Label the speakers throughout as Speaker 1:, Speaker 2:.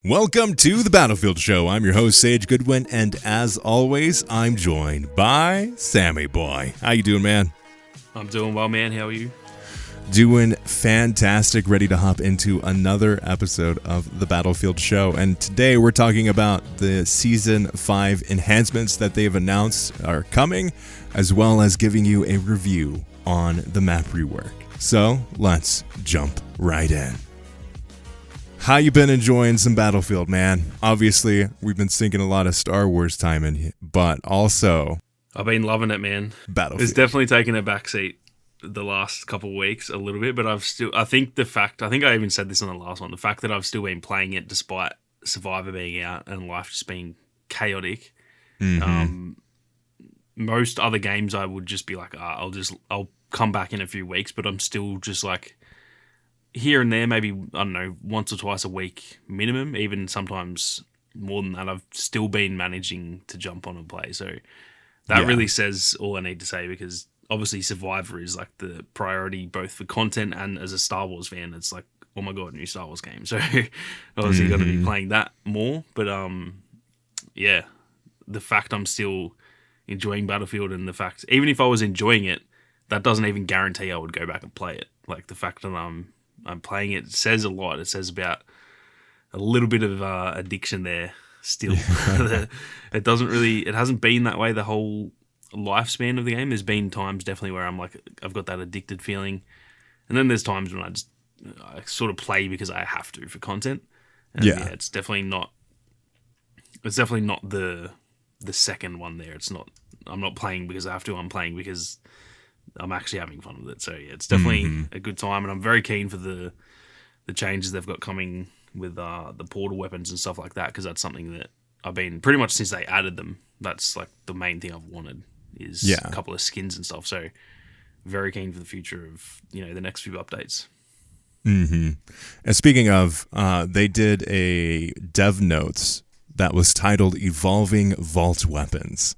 Speaker 1: Welcome to the Battlefield Show. I'm your host, Sage Goodwin, and as always, I'm joined by Sammy Boy. How you doing, man?
Speaker 2: I'm doing well, man. How are you?
Speaker 1: Doing fantastic, ready to hop into another episode of the Battlefield Show. And today we're talking about the Season 5 enhancements that they've announced are coming, as well as giving you a review on the map rework. So let's jump right in. How you been enjoying some Battlefield, man? Obviously, we've been sinking a lot of Star Wars time in here, but also
Speaker 2: I've been loving it, man.
Speaker 1: Battlefield.
Speaker 2: It's definitely taken a backseat the last couple of weeks a little bit, but I think I even said this on the last one, the fact that I've still been playing it despite Survivor being out and life just being chaotic. Most other games I would just be like, I'll come back in a few weeks, but I'm still just like, here and there, maybe, I don't know, once or twice a week minimum, even sometimes more than that, I've still been managing to jump on and play. So that really says all I need to say, because obviously Survivor is like the priority both for content and as a Star Wars fan, it's like, oh my God, new Star Wars game. So obviously got to be playing that more. But yeah, the fact I'm still enjoying Battlefield and the fact, even if I was enjoying it, that doesn't even guarantee I would go back and play it. Like the fact that I'm playing it says a lot. It says about a little bit of addiction there still. It hasn't been that way the whole lifespan of the game. There's been times definitely where I'm like, I've got that addicted feeling. And then there's times when I sort of play because I have to for content. And it's definitely not the second one there. I'm not playing because I have to, I'm playing because I'm actually having fun with it. So yeah, it's definitely a good time, and I'm very keen for the changes they've got coming with the portal weapons and stuff like that, because that's something that I've been pretty much since they added them. That's like the main thing I've wanted is a couple of skins and stuff. So very keen for the future of the next few updates.
Speaker 1: And speaking of, they did a dev notes that was titled "Evolving Vault Weapons."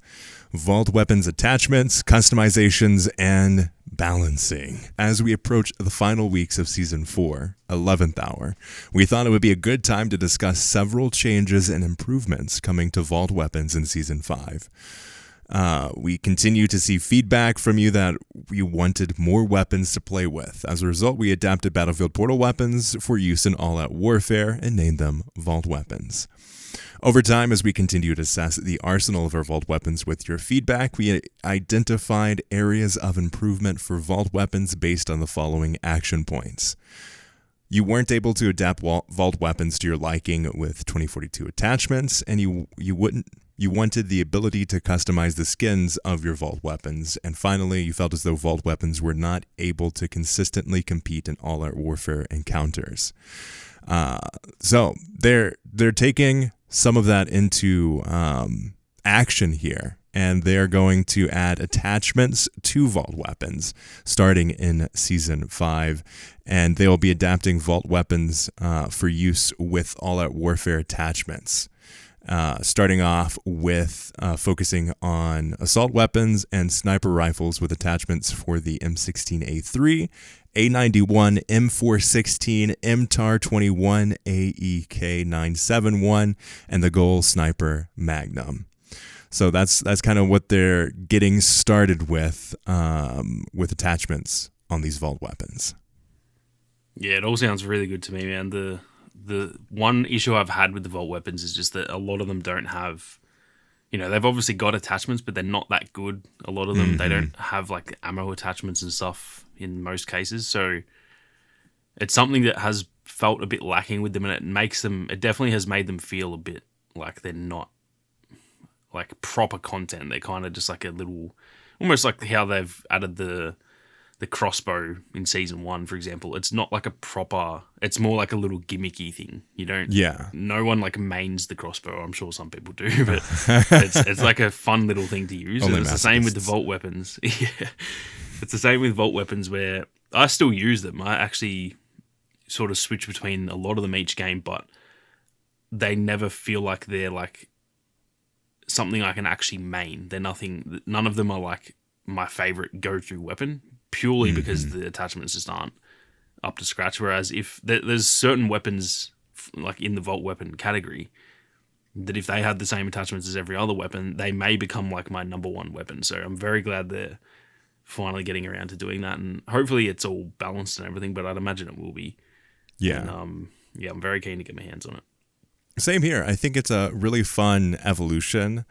Speaker 1: Vault weapons attachments, customizations, and balancing. As we approach the final weeks of Season 4, 11th hour, we thought it would be a good time to discuss several changes and improvements coming to Vault weapons in Season 5. We continue to see feedback from you that we wanted more weapons to play with. As a result, we adapted Battlefield Portal weapons for use in all-out warfare and named them Vault weapons. Over time, as we continue to assess the arsenal of our Vault weapons with your feedback, we identified areas of improvement for Vault weapons based on the following action points. You weren't able to adapt Vault weapons to your liking with 2042 attachments, and you wanted the ability to customize the skins of your Vault weapons. And finally, you felt as though Vault weapons were not able to consistently compete in all-out warfare encounters. So they're taking some of that into action here, and they're going to add attachments to Vault weapons starting in Season 5, and they will be adapting Vault weapons for use with all-out warfare attachments. Starting off with focusing on assault weapons and sniper rifles with attachments for the M16A3, A91, M416, MTAR-21, AEK-971, and the Goal Sniper Magnum. So that's kind of what they're getting started with attachments on these Vault weapons.
Speaker 2: Yeah, it all sounds really good to me, man. The one issue I've had with the Vault weapons is just that a lot of them don't have, they've obviously got attachments, but they're not that good. A lot of them, they don't have like ammo attachments and stuff in most cases. So it's something that has felt a bit lacking with them, and it definitely has made them feel a bit like they're not like proper content. They're kind of just like a little, almost like how they've added the crossbow in Season 1, for example. It's not like a proper, it's more like a little gimmicky thing. No one like mains the crossbow. I'm sure some people do, but it's like a fun little thing to use. And it's the same with the Vault weapons. Yeah. It's the same with Vault weapons, where I still use them. I actually sort of switch between a lot of them each game, but they never feel like they're like something I can actually main. None of them are like my favorite go-to weapon, purely because the attachments just aren't up to scratch. Whereas if there's certain weapons like in the vault weapon category, that if they had the same attachments as every other weapon, they may become like my number one weapon. So I'm very glad they're finally getting around to doing that, and hopefully it's all balanced and everything, but I'd imagine it will be.
Speaker 1: Yeah.
Speaker 2: And, I'm very keen to get my hands on it.
Speaker 1: Same here. I think it's a really fun evolution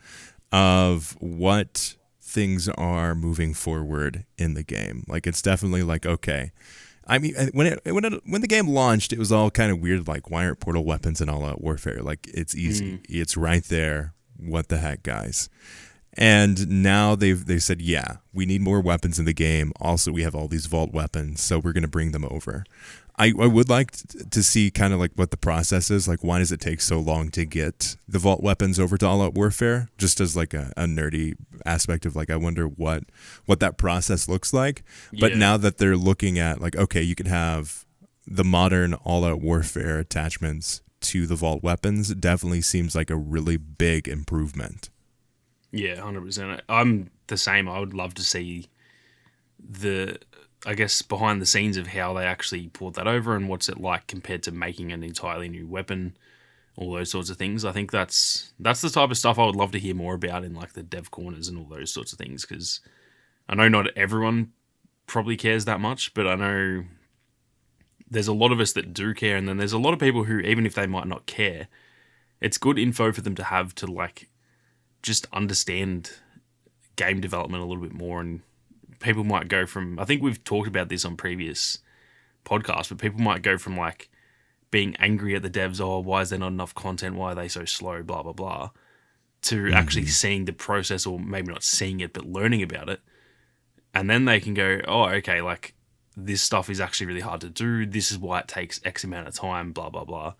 Speaker 1: of what things are moving forward in the game. Like, it's definitely like, okay. I mean, when the game launched, it was all kind of weird. Like, why aren't portal weapons in All Out Warfare? Like, it's easy. It's right there. What the heck, guys? And now they've said, yeah, we need more weapons in the game. Also, we have all these vault weapons, so we're going to bring them over. I would like to see kind of like what the process is. Like, why does it take so long to get the vault weapons over to All Out Warfare? Just as like a nerdy aspect of like, I wonder what that process looks like. But now that they're looking at like, okay, you can have the modern All Out Warfare attachments to the vault weapons, it definitely seems like a really big improvement.
Speaker 2: Yeah, 100%. I'm the same. I would love to see I guess, behind the scenes of how they actually poured that over and what's it like compared to making an entirely new weapon, all those sorts of things. I think that's the type of stuff I would love to hear more about in like the dev corners and all those sorts of things, because I know not everyone probably cares that much, but I know there's a lot of us that do care, and then there's a lot of people who, even if they might not care, it's good info for them to have to like just understand game development a little bit more. And people might go from, I think we've talked about this on previous podcasts, but people might go from like being angry at the devs, oh, why is there not enough content? Why are they so slow? Blah, blah, blah. To actually seeing the process, or maybe not seeing it, but learning about it. And then they can go, oh, okay, like this stuff is actually really hard to do. This is why it takes X amount of time, blah, blah, blah.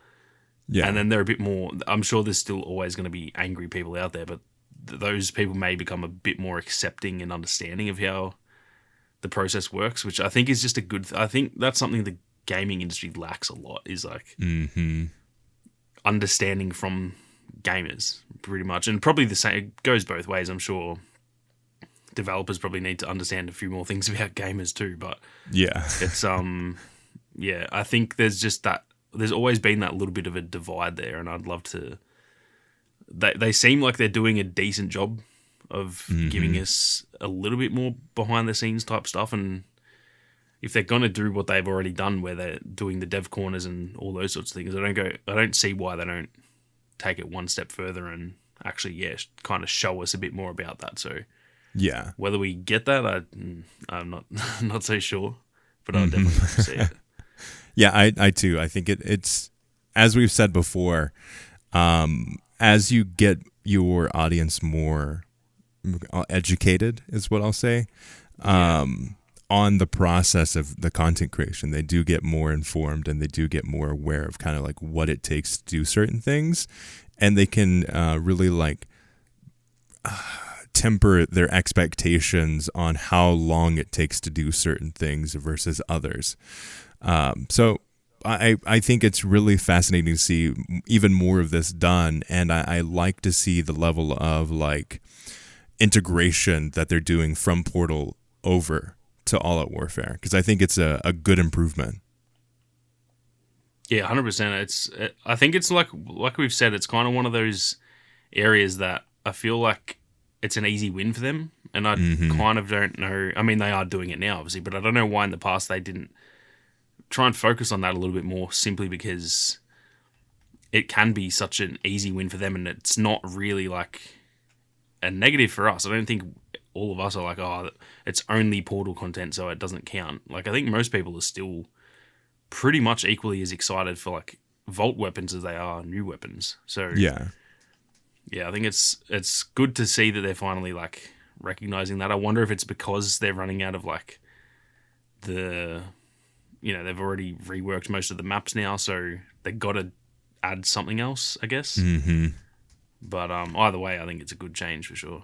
Speaker 2: Yeah. And then they're a bit more, I'm sure there's still always going to be angry people out there, but those people may become a bit more accepting and understanding of how the process works, which I think is just a good I think that's something the gaming industry lacks a lot, is like understanding from gamers, pretty much. And probably the same, it goes both ways. I'm sure developers probably need to understand a few more things about gamers too, but it's I think there's always been that little bit of a divide there, and I'd love to, they seem like they're doing a decent job of giving us a little bit more behind the scenes type stuff. And if they're going to do what they've already done, where they're doing the dev corners and all those sorts of things, I don't see why they don't take it one step further and actually, kind of show us a bit more about that. So whether we get that, I'm not so sure, but I'll definitely like to see it.
Speaker 1: Yeah, I too. I think it's, as we've said before, as you get your audience more educated, is what I'll say, on the process of the content creation, they do get more informed, and they do get more aware of kind of like what it takes to do certain things, and they can really like temper their expectations on how long it takes to do certain things versus others. So I think it's really fascinating to see even more of this done, and I like to see the level of like integration that they're doing from Portal over to All Out Warfare, because I think it's a good improvement. Yeah,
Speaker 2: 100%. I think it's like we've said, it's kind of one of those areas that I feel like it's an easy win for them, and I kind of don't know. I mean, they are doing it now, obviously, but I don't know why in the past they didn't try and focus on that a little bit more, simply because it can be such an easy win for them, and it's not really like a negative for us. I don't think all of us are like, oh, it's only Portal content, so it doesn't count. Like, I think most people are still pretty much equally as excited for like vault weapons as they are new weapons. So yeah, I think it's good to see that they're finally like recognizing that. I wonder if it's because they're running out of like they've already reworked most of the maps now, so they got to add something else, I guess. But either way, I think it's a good change for sure.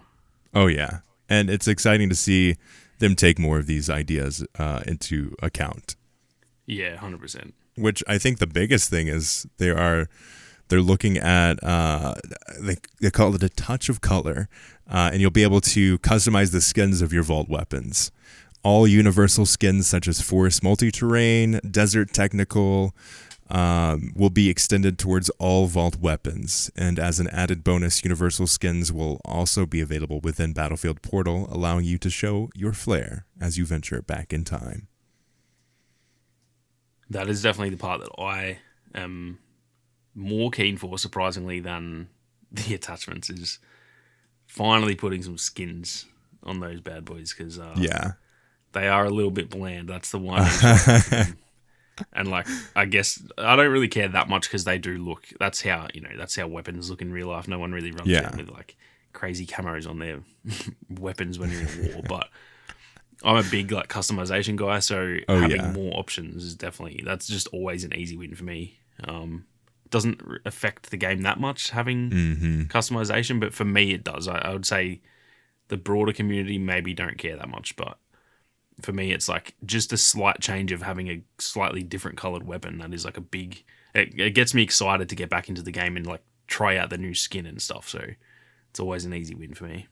Speaker 1: Oh yeah, and it's exciting to see them take more of these ideas into account.
Speaker 2: Yeah, 100%.
Speaker 1: Which I think the biggest thing is they're looking at they call it a touch of color, and you'll be able to customize the skins of your vault weapons. All universal skins such as Forest Multi-Terrain, Desert Technical, will be extended towards all vault weapons, and as an added bonus, universal skins will also be available within Battlefield Portal, allowing you to show your flair as you venture back in time.
Speaker 2: That is definitely the part that I am more keen for, surprisingly, than the attachments, is finally putting some skins on those bad boys, because they are a little bit bland. That's the one. And like, I guess I don't really care that much because they do look. That's how weapons look in real life. No one really runs around with like crazy camos on their weapons when you're in war. But I'm a big like customization guy, so having more options is that's just always an easy win for me. Doesn't affect the game that much having customization, but for me it does. I would say the broader community maybe don't care that much, but for me it's like just a slight change of having a slightly different colored weapon. That is like a big. It gets me excited to get back into the game and like try out the new skin and stuff. So it's always an easy win for me.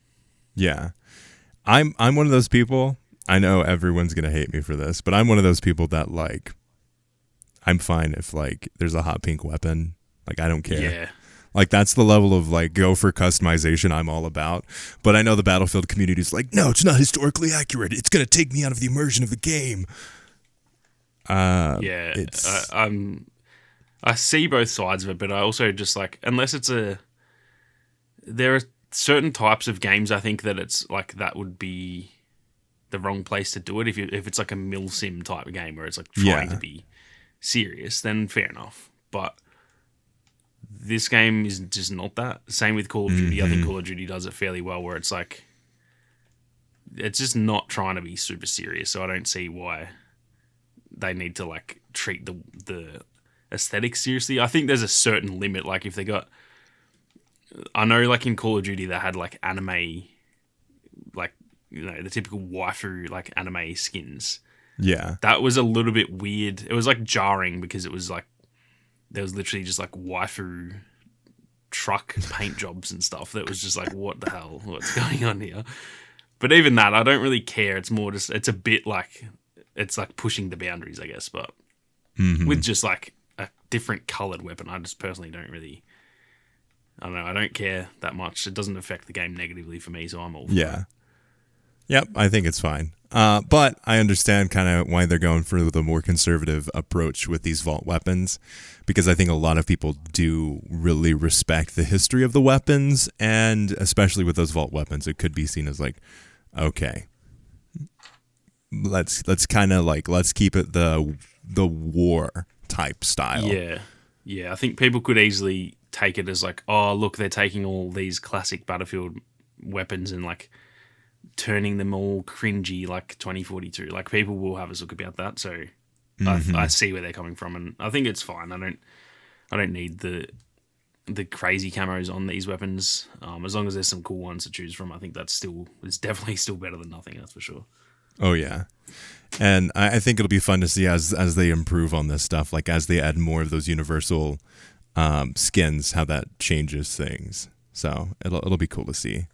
Speaker 1: Yeah, I'm one of those people. I know everyone's gonna hate me for this, but I'm one of those people that like. I'm fine if like there's a hot pink weapon. Like I don't care.
Speaker 2: Yeah.
Speaker 1: Like that's the level of like go for customization I'm all about. But I know the Battlefield community is like, no, it's not historically accurate. It's gonna take me out of the immersion of the game.
Speaker 2: I see both sides of it, but I also just like unless it's there are certain types of games I think that it's like that would be the wrong place to do it. If it's like a mil sim type of game where it's like trying to be serious, then fair enough. But this game is just not that. Same with Call of Duty. I think Call of Duty does it fairly well where it's like it's just not trying to be super serious, so I don't see why they need to like treat the aesthetics seriously. I think there's a certain limit. Like if they got I know like in Call of Duty they had like anime, like the typical waifu like anime skins.
Speaker 1: Yeah.
Speaker 2: That was a little bit weird. It was like jarring because it was like there was literally just like waifu truck paint jobs and stuff. That was just like, what the hell? What's going on here? But even that, I don't really care. It's more just, it's a bit like, it's like pushing the boundaries, I guess. But with just like a different colored weapon, I just personally don't really, I don't know. I don't care that much. It doesn't affect the game negatively for me, so I'm all for it.
Speaker 1: Yep, I think it's fine. But I understand kind of why they're going for the more conservative approach with these vault weapons, because I think a lot of people do really respect the history of the weapons, and especially with those vault weapons, it could be seen as like, okay, let's kind of like let's keep it the war type style.
Speaker 2: Yeah. I think people could easily take it as like, oh, look, they're taking all these classic Battlefield weapons and like turning them all cringy like 2042. Like people will have a look about that, so I see where they're coming from, and I think it's fine. I don't need the crazy camos on these weapons. As long as there's some cool ones to choose from, I think it's definitely still better than nothing. That's for sure.
Speaker 1: Oh yeah, and I think it'll be fun to see as they improve on this stuff, like as they add more of those universal skins, how that changes things. So it'll be cool to see.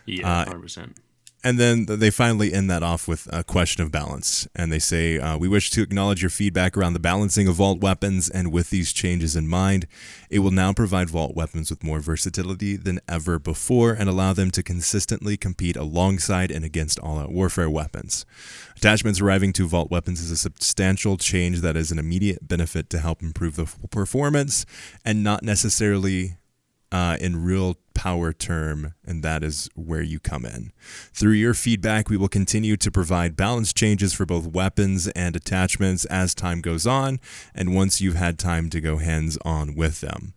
Speaker 2: Yeah, 100%.
Speaker 1: And then they finally end that off with a question of balance. And they say, we wish to acknowledge your feedback around the balancing of vault weapons. And with these changes in mind, it will now provide vault weapons with more versatility than ever before and allow them to consistently compete alongside and against all-out warfare weapons. Attachments arriving to vault weapons is a substantial change that is an immediate benefit to help improve the performance and not necessarily in real power term, and that is where you come in. Through your feedback, we will continue to provide balance changes for both weapons and attachments as time goes on, and once you've had time to go hands-on with them.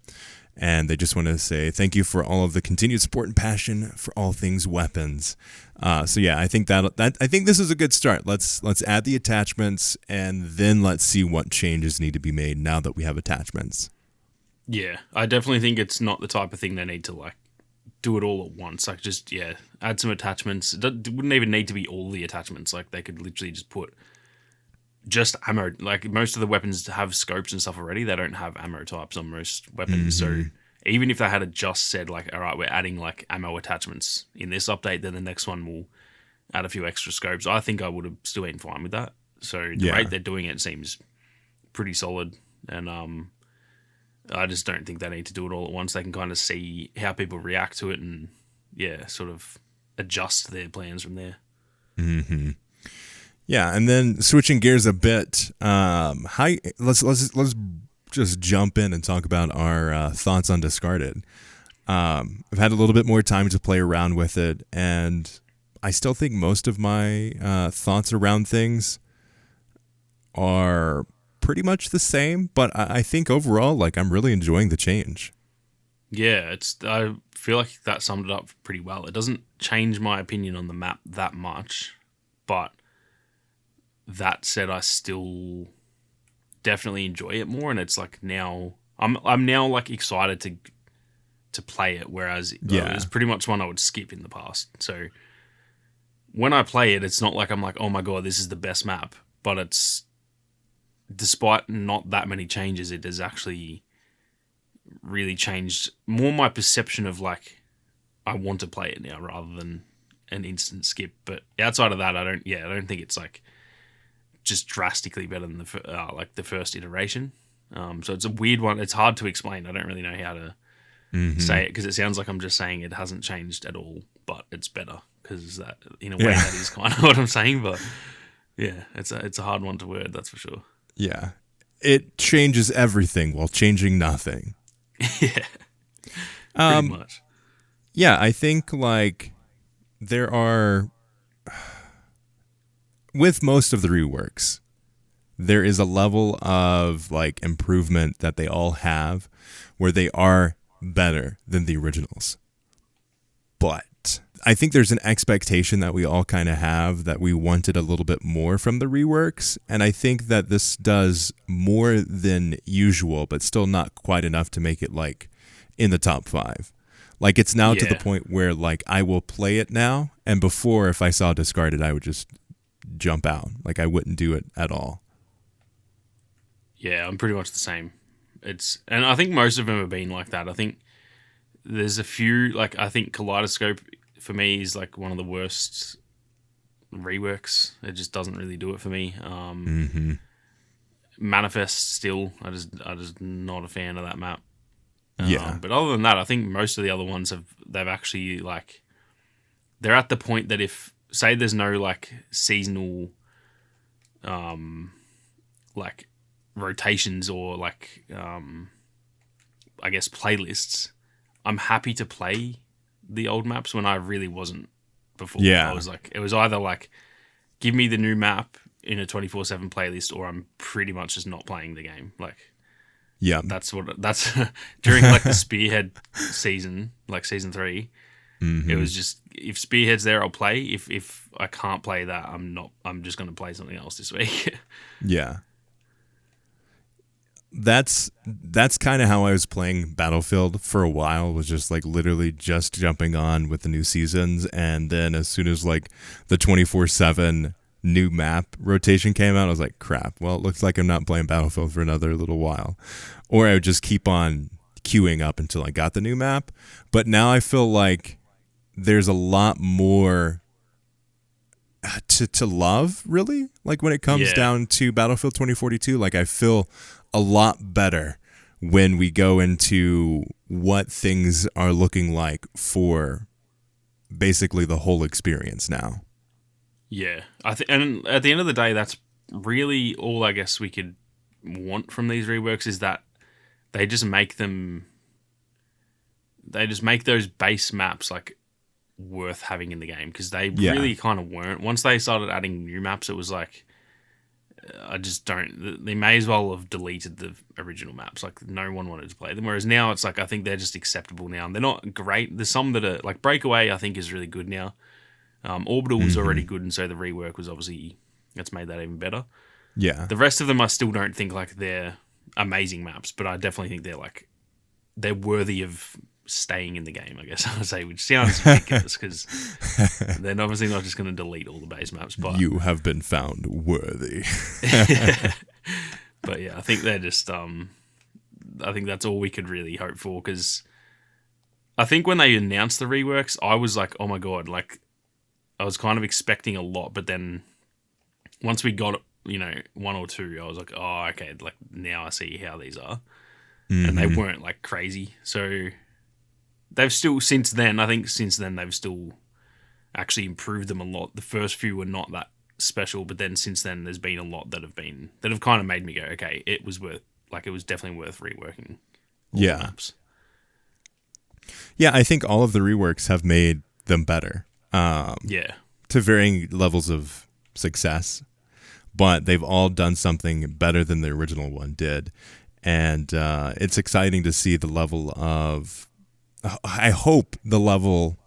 Speaker 1: And they just want to say thank you for all of the continued support and passion for all things weapons. So yeah, I think I think this is a good start. Let's add the attachments, and then let's see what changes need to be made now that we have attachments.
Speaker 2: Yeah, I definitely think it's not the type of thing they need to like do it all at once. Like just add some attachments. It wouldn't even need to be all the attachments. Like they could literally just put just ammo. Like most of the weapons have scopes and stuff already. They don't have ammo types on most weapons. So even if they had just said like, all right, we're adding like ammo attachments in this update, then the next one will add a few extra scopes. I think I would have still been fine with that. So the rate they're doing it seems pretty solid. and I just don't think they need to do it all at once. They can kind of see how people react to it, and sort of adjust their plans from there.
Speaker 1: Mm-hmm. Yeah, and then switching gears a bit, let's just jump in and talk about our thoughts on Discarded. I've had a little bit more time to play around with it, and I still think most of my thoughts around things are pretty much the same, but I think overall, like, I'm really enjoying the change.
Speaker 2: Yeah, I feel like that summed it up pretty well. It doesn't change my opinion on the map that much, but that said, I still definitely enjoy it more, and it's like now I'm now like excited to play it, whereas it was pretty much one I would skip in the past. So when I play it, it's not like I'm like, oh my god, this is the best map, but it's, despite not that many changes, it has actually really changed more my perception of like, I want to play it now rather than an instant skip. But outside of that, I don't think it's like just drastically better than the first iteration. So it's a weird one. It's hard to explain. I don't really know how to say it, because it sounds like I'm just saying it hasn't changed at all, but it's better, because that, in a way, that is kind of what I'm saying. But yeah, it's a hard one to word, that's for sure.
Speaker 1: Yeah, it changes everything while changing nothing.
Speaker 2: Yeah, pretty much.
Speaker 1: Yeah, I think like there are, with most of the reworks, there is a level of like improvement that they all have where they are better than the originals. But I think there's an expectation that we all kind of have that we wanted a little bit more from the reworks, and I think that this does more than usual, but still not quite enough to make it like in the top 5. Like, it's now to the point where like I will play it now, and before, if I saw Discarded, I would just jump out. Like, I wouldn't do it at all.
Speaker 2: Yeah, I'm pretty much the same. And I think most of them have been like that. I think there's a few, like, I think Kaleidoscope for me is like one of the worst reworks. It just doesn't really do it for me. Manifest still, I just not a fan of that map. But other than that, I think most of the other ones they've actually, like, they're at the point that if, say, there's no like seasonal like rotations or like I guess playlists, I'm happy to play the old maps when I really wasn't before. I was like, it was either like, give me the new map in a 24/7 playlist, or I'm pretty much just not playing the game. Like, that's during like the Spearhead season, like season 3. It was just, if Spearhead's there, I'll play. If I can't play that, I'm just going to play something else this week.
Speaker 1: Yeah. That's kind of how I was playing Battlefield for a while, was just like literally just jumping on with the new seasons, and then as soon as like the 24/7 new map rotation came out, I was like, crap, well, it looks like I'm not playing Battlefield for another little while. Or I would just keep on queuing up until I got the new map. But now I feel like there's a lot more to love, really, like when it comes down to Battlefield 2042. Like, I feel a lot better when we go into what things are looking like for basically the whole experience now.
Speaker 2: Yeah, and at the end of the day, that's really all I guess we could want from these reworks, is that they just make those base maps like worth having in the game, because they really kind of weren't. Once they started adding new maps, it was like, I just don't. They may as well have deleted the original maps. Like, no one wanted to play them. Whereas now it's like, I think they're just acceptable now. And they're not great. There's some that are like Breakaway, I think, is really good now. Orbital was already good, and so the rework was obviously, that's made that even better.
Speaker 1: Yeah.
Speaker 2: The rest of them, I still don't think like they're amazing maps, but I definitely think they're worthy of staying in the game, I guess I would say, which sounds ridiculous, because they're obviously not just going to delete all the base maps. But
Speaker 1: you have been found worthy.
Speaker 2: But yeah, I think they're just, I think that's all we could really hope for, because I think when they announced the reworks, I was like, oh my god, like, I was kind of expecting a lot, but then once we got one or two, I was like, oh, okay, like now I see how these are.
Speaker 1: Mm-hmm.
Speaker 2: And they weren't like crazy. So they've still, since then, they've still actually improved them a lot. The first few were not that special, but then since then there's been a lot that have kind of made me go, okay, it was definitely worth reworking all the maps.
Speaker 1: Yeah, I think all of the reworks have made them better. To varying levels of success, but they've all done something better than the original one did. And it's exciting to see the level of, I hope the level,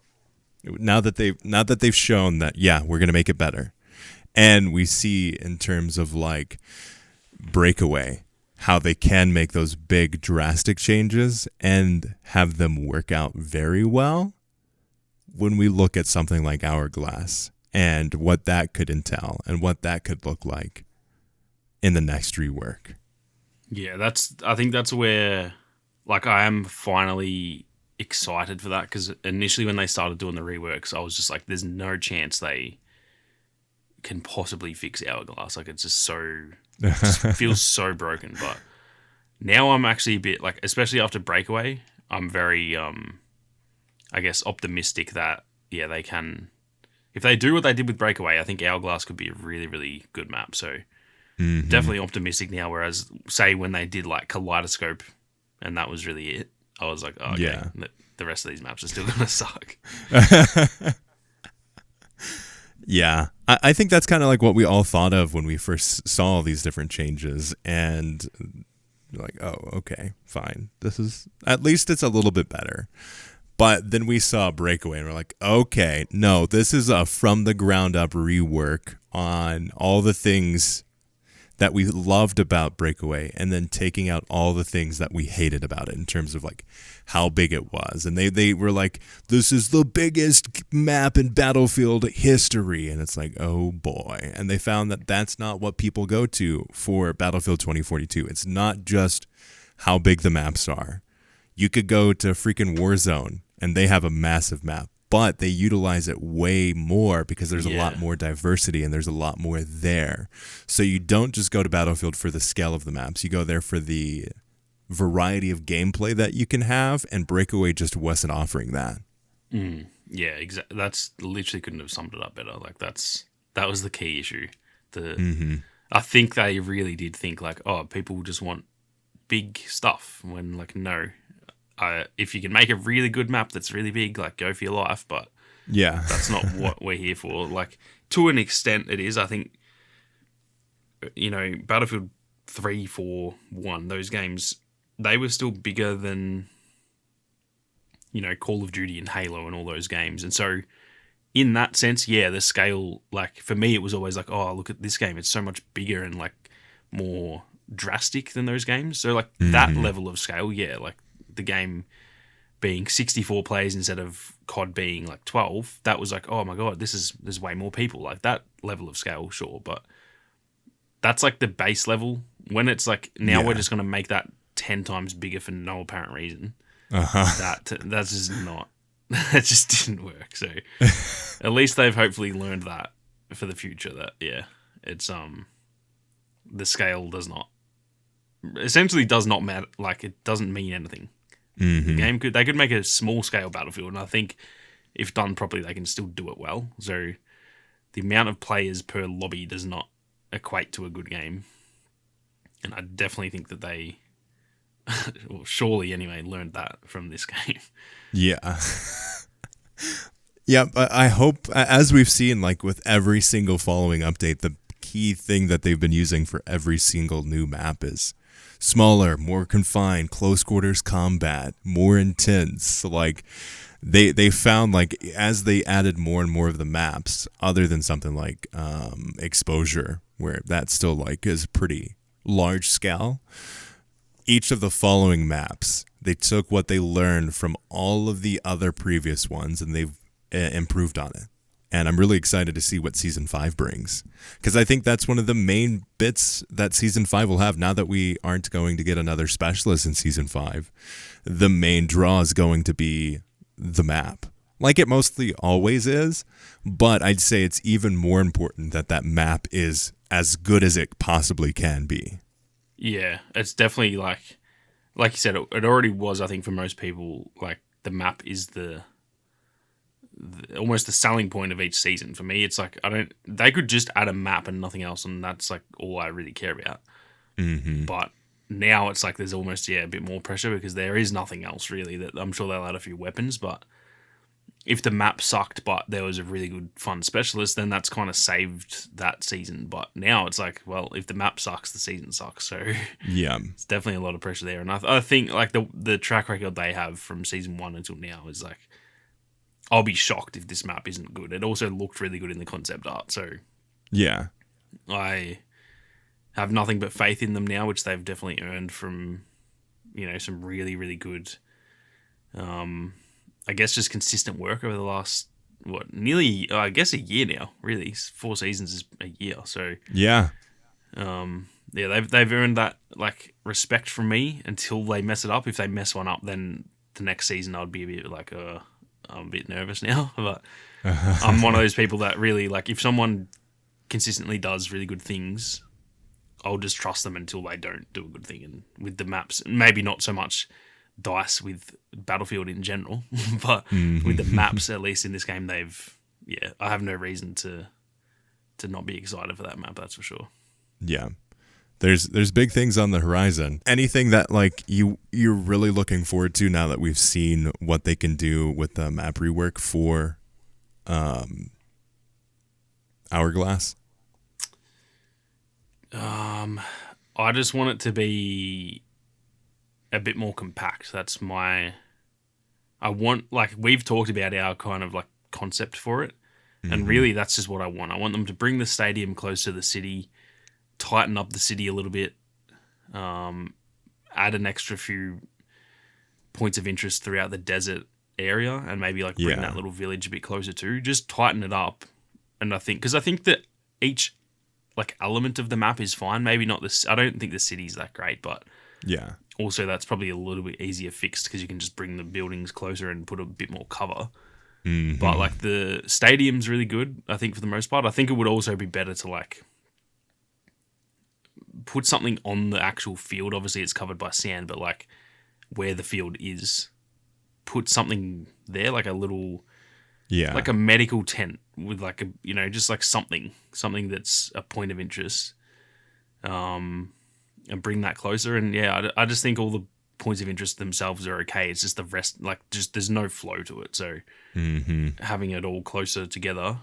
Speaker 1: now that they've shown that, yeah, we're going to make it better. And we see in terms of like Breakaway, how they can make those big drastic changes and have them work out very well. When we look at something like Hourglass and what that could entail and what that could look like in the next rework.
Speaker 2: Yeah, I think that's where, like, I am finally excited for that, because initially when they started doing the reworks, I was just like, there's no chance they can possibly fix Hourglass. Like, it's just it just feels so broken. But now I'm actually a bit, like, especially after Breakaway, I'm very, I guess, optimistic that, yeah, they can, if they do what they did with Breakaway, I think Hourglass could be a really, really good map. So definitely optimistic now, whereas, say, when they did, like, Kaleidoscope and that was really it, I was like, oh, okay,
Speaker 1: yeah,
Speaker 2: the rest of these maps are still going to suck.
Speaker 1: Yeah, I think that's kind of like what we all thought of when we first saw all these different changes, and like, oh, okay, fine. This is, at least it's a little bit better. But then we saw Breakaway, and we're like, okay, no, this is a from the ground up rework on all the things that we loved about Breakaway, and then taking out all the things that we hated about it in terms of like how big it was. And they were like, this is the biggest map in Battlefield history. And it's like, oh boy. And they found that that's not what people go to for Battlefield 2042. It's not just how big the maps are. You could go to freaking Warzone and they have a massive map, but they utilize it way more because there's a lot more diversity and there's a lot more there. So you don't just go to Battlefield for the scale of the maps. You go there for the variety of gameplay that you can have, and Breakaway just wasn't offering that.
Speaker 2: Yeah, exactly. That's literally, couldn't have summed it up better. Like, that was the key issue. I think they really did think like, oh, people just want big stuff, when like, no. If you can make a really good map that's really big, like, go for your life, but
Speaker 1: yeah,
Speaker 2: that's not what we're here for. Like, to an extent it is. I think, Battlefield 3, 4, 1, those games, they were still bigger than, Call of Duty and Halo and all those games. And so in that sense, yeah, the scale, like, for me, it was always like, oh, look at this game. It's so much bigger and like more drastic than those games. So like that level of scale, yeah, like the game being 64 players instead of COD being like 12, that was like, oh my God, there's way more people. Like, that level of scale, sure. But that's like the base level. When it's like, now we're just going to make that 10 times bigger for no apparent reason. That's just not, that just didn't work. So at least they've hopefully learned that for the future, that, yeah, it's, the scale does not matter. Like, it doesn't mean anything. The game they could make a small scale Battlefield, and I think if done properly, they can still do it well. So the amount of players per lobby does not equate to a good game. And I definitely think that they, well, surely anyway, learned that from this game.
Speaker 1: Yeah. Yeah, but I hope, as we've seen, like with every single following update, the key thing that they've been using for every single new map is smaller, more confined, close quarters combat, more intense. So like they found, like, as they added more and more of the maps, other than something like Exposure, where that still like is pretty large scale, each of the following maps, they took what they learned from all of the other previous ones and they've improved on it. And I'm really excited to see what Season 5 brings. Because I think that's one of the main bits that Season 5 will have, now that we aren't going to get another specialist in Season 5. The main draw is going to be the map. like it mostly always is, but I'd say it's even more important that that map is as good as it possibly can be.
Speaker 2: Yeah, it's definitely like you said, it already was. I think for most people, like the map is the almost the selling point of each season. For me, it's like they could just add a map and nothing else, and that's like all I really care about.
Speaker 1: Mm-hmm.
Speaker 2: But now it's like there's almost a bit more pressure because there is nothing else really. That I'm sure they'll add a few weapons, but if the map sucked but there was a really good fun specialist, then that's kind of saved that season. But now it's like, well, if the map sucks, the season sucks. So
Speaker 1: Yeah.
Speaker 2: it's definitely a lot of pressure there. And I think like the track record they have from season 1 until now is like, I'll be shocked if this map isn't good. It also looked really good in the concept art. So
Speaker 1: Yeah.
Speaker 2: I have nothing but faith in them now, which they've definitely earned from, some really, really good, I guess just consistent work over the last, nearly, I guess a year now, really. 4 seasons is a year. So,
Speaker 1: Yeah.
Speaker 2: they've earned that, like, respect from me until they mess it up. If they mess one up, then the next season I'd be a bit like, I'm a bit nervous now. But I'm one of those people that really, like, if someone consistently does really good things, I'll just trust them until they don't do a good thing. And with the maps, maybe not so much DICE with Battlefield in general, but with the maps, at least in this game, I have no reason to not be excited for that map, that's for sure.
Speaker 1: Yeah. There's big things on the horizon. Anything that like you're really looking forward to now that we've seen what they can do with the map rework for Hourglass?
Speaker 2: I just want it to be a bit more compact. I want, like, we've talked about our kind of like concept for it, and really that's just what I want. I want them to bring the stadium close to the city, tighten up the city a little bit, add an extra few points of interest throughout the desert area, and maybe like bring that little village a bit closer too. Just tighten it up, and I think that each like element of the map is fine. Maybe not this. I don't think the city's that great, but
Speaker 1: Yeah.
Speaker 2: also that's probably a little bit easier fixed because you can just bring the buildings closer and put a bit more cover. But like the stadium's really good, I think, for the most part. I think it would also be better to like put something on the actual field. Obviously it's covered by sand, but like where the field is, put something there, like a little, like a medical tent with like a, just like something that's a point of interest, and bring that closer. And I just think all the points of interest themselves are okay. It's just the rest, like, just there's no flow to it. So having it all closer together,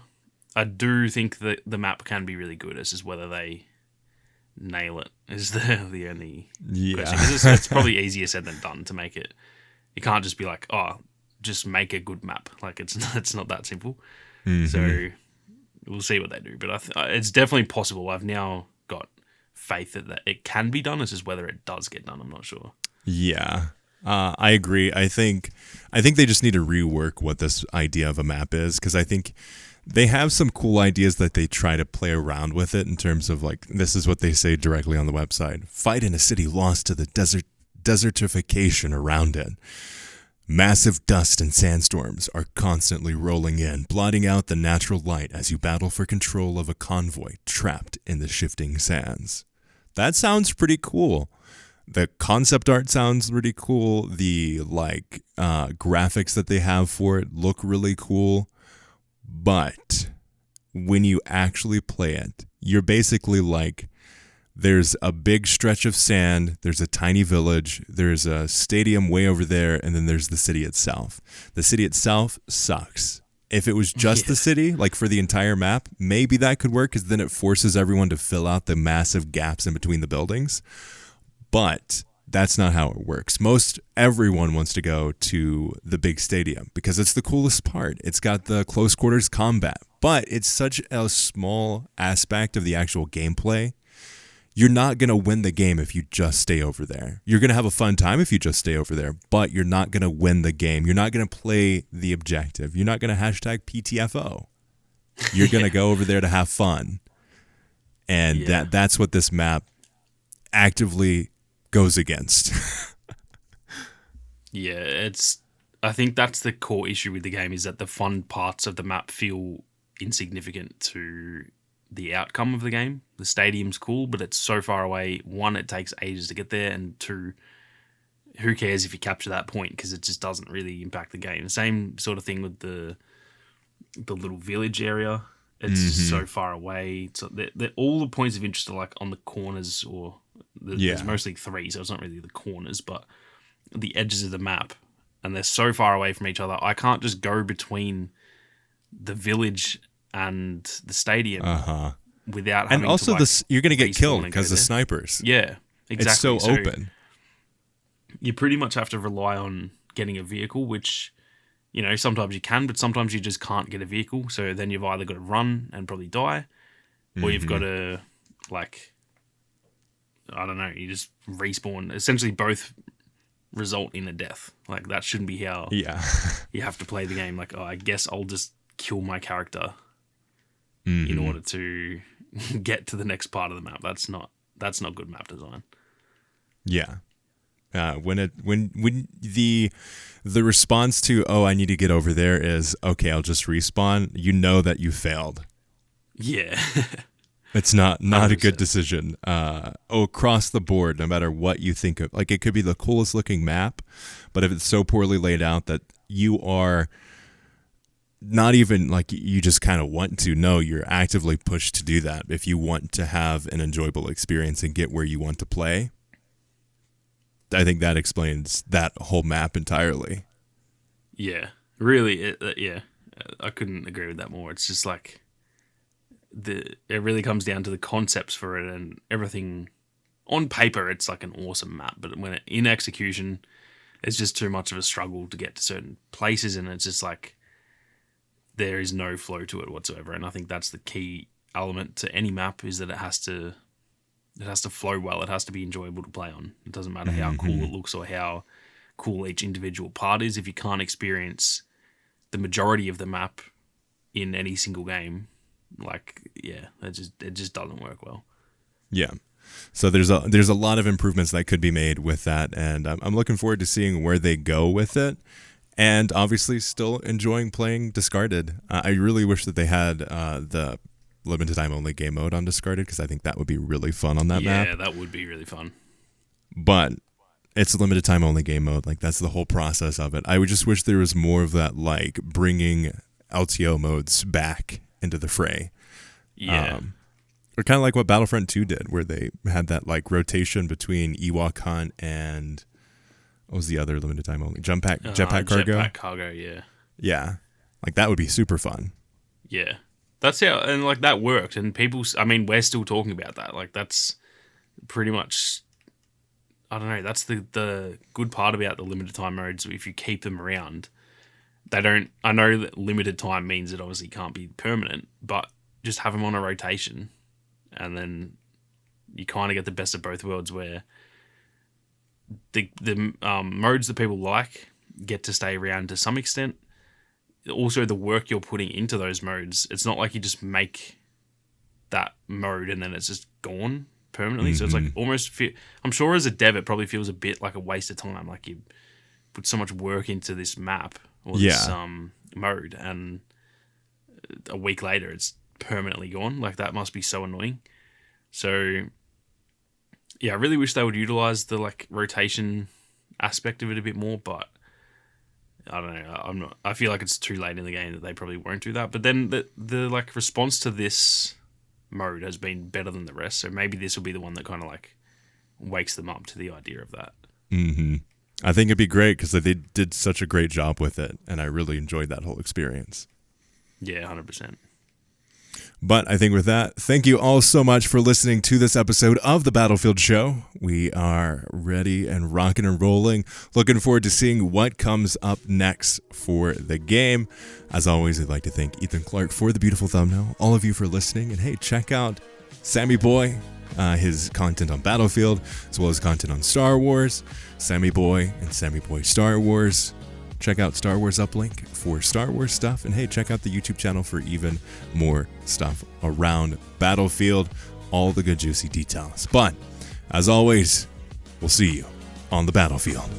Speaker 2: I do think that the map can be really good. It's just whether they nail it is the only question. 'Cause it's probably easier said than done to make it. You can't just be like, just make a good map. Like it's not that simple. So we'll see what they do. But it's definitely possible. I've now got faith that it can be done. It's just whether it does get done. I'm not sure.
Speaker 1: Yeah. I agree. I think they just need to rework what this idea of a map is, because I think they have some cool ideas that they try to play around with it in terms of like, this is what they say directly on the website. Fight in a city lost to the desertification around it. Massive dust and sandstorms are constantly rolling in, blotting out the natural light as you battle for control of a convoy trapped in the shifting sands. That sounds pretty cool. The concept art sounds really cool. The graphics that they have for it look really cool. But when you actually play it, you're basically like, there's a big stretch of sand, there's a tiny village, there's a stadium way over there, and then there's the city itself. The city itself sucks. If it was just the city, like for the entire map, maybe that could work, because then it forces everyone to fill out the massive gaps in between the buildings. But that's not how it works. Everyone wants to go to the big stadium because it's the coolest part. It's got the close quarters combat, but it's such a small aspect of the actual gameplay. You're not going to win the game if you just stay over there. You're going to have a fun time if you just stay over there, but you're not going to win the game. You're not going to play the objective. You're not going to hashtag PTFO. You're going to go over there to have fun. And that's what this map actively goes against.
Speaker 2: It's I think that's the core issue with the game, is that the fun parts of the map feel insignificant to the outcome of the game. The stadium's cool, but it's so far away. One, it takes ages to get there, and two, who cares if you capture that point, because it just doesn't really impact the game. The same sort of thing with the little village area. It's just so far away. So all the points of interest are like on the corners, or there's mostly 3, so it's not really the corners, but the edges of the map, and they're so far away from each other. I can't just go between the village and the stadium without having
Speaker 1: and also
Speaker 2: to,
Speaker 1: you're going to get killed because of snipers.
Speaker 2: Yeah, exactly.
Speaker 1: It's so open.
Speaker 2: You pretty much have to rely on getting a vehicle, which, you know, sometimes you can, but sometimes you just can't get a vehicle. So then you've either got to run and probably die, or you've got to, like, I don't know, you just respawn. Essentially both result in a death. Like, that shouldn't be how you have to play the game. Like, oh, I guess I'll just kill my character in order to get to the next part of the map. That's not good map design.
Speaker 1: Yeah. When the response to, oh, I need to get over there is, okay, I'll just respawn, you know that you failed.
Speaker 2: Yeah.
Speaker 1: It's not a good decision. Across the board, no matter what you think of. Like, it could be the coolest looking map, but if it's so poorly laid out that you are not even, like, you just kind of want to, no, you're actively pushed to do that. If you want to have an enjoyable experience and get where you want to play, I think that explains that whole map entirely.
Speaker 2: Yeah, really. I couldn't agree with that more. It's just like it really comes down to the concepts for it, and everything on paper. It's like an awesome map, but when in execution, it's just too much of a struggle to get to certain places, and it's just like there is no flow to it whatsoever. And I think that's the key element to any map, is that it has to flow well. It has to be enjoyable to play on. It doesn't matter how cool it looks or how cool each individual part is. If you can't experience the majority of the map in any single game, like, yeah, it just doesn't work well.
Speaker 1: Yeah. So there's a lot of improvements that could be made with that, and I'm looking forward to seeing where they go with it. And obviously still enjoying playing Discarded. I really wish that they had the limited time only game mode on Discarded, because I think that would be really fun on that map.
Speaker 2: Yeah, that would be really fun.
Speaker 1: But it's a limited time only game mode. Like, that's the whole process of it. I would just wish there was more of that, like, bringing LTO modes back into the fray.
Speaker 2: Yeah.
Speaker 1: Or kind of like what Battlefront 2 did, where they had that, like, rotation between Ewok Hunt and what was the other limited time only? Jetpack Cargo?
Speaker 2: Jetpack Cargo, yeah.
Speaker 1: Yeah. Like, that would be super fun.
Speaker 2: Yeah. That's how, and like that worked, and people, I mean, we're still talking about that. Like, that's pretty much, I don't know, that's the good part about the limited time modes. If you keep them around, they don't, I know that limited time means it obviously can't be permanent, but just have them on a rotation, and then you kind of get the best of both worlds, where the modes that people like get to stay around to some extent. Also, the work you're putting into those modes, it's not like you just make that mode and then it's just gone permanently. So it's like almost, I'm sure as a dev, it probably feels a bit like a waste of time. Like, you put so much work into this map or this mode, and a week later it's permanently gone. Like, that must be so annoying. So yeah, I really wish they would utilize the, like, rotation aspect of it a bit more, but I don't know. I feel like it's too late in the game that they probably won't do that. But then the like response to this mode has been better than the rest. So maybe this will be the one that kind of like wakes them up to the idea of that.
Speaker 1: I think it'd be great because they did such a great job with it, and I really enjoyed that whole experience.
Speaker 2: Yeah, 100%.
Speaker 1: But I think with that, thank you all so much for listening to this episode of The Battlefield Show. We are ready and rocking and rolling. Looking forward to seeing what comes up next for the game. As always, I'd like to thank Ethan Clark for the beautiful thumbnail, all of you for listening, and hey, check out Sammy Boy, his content on Battlefield, as well as content on Star Wars, Sammy Boy and Sammy Boy Star Wars. Check out Star Wars Uplink for Star Wars stuff. And hey, check out the YouTube channel for even more stuff around Battlefield. All the good, juicy details. But as always, we'll see you on the battlefield.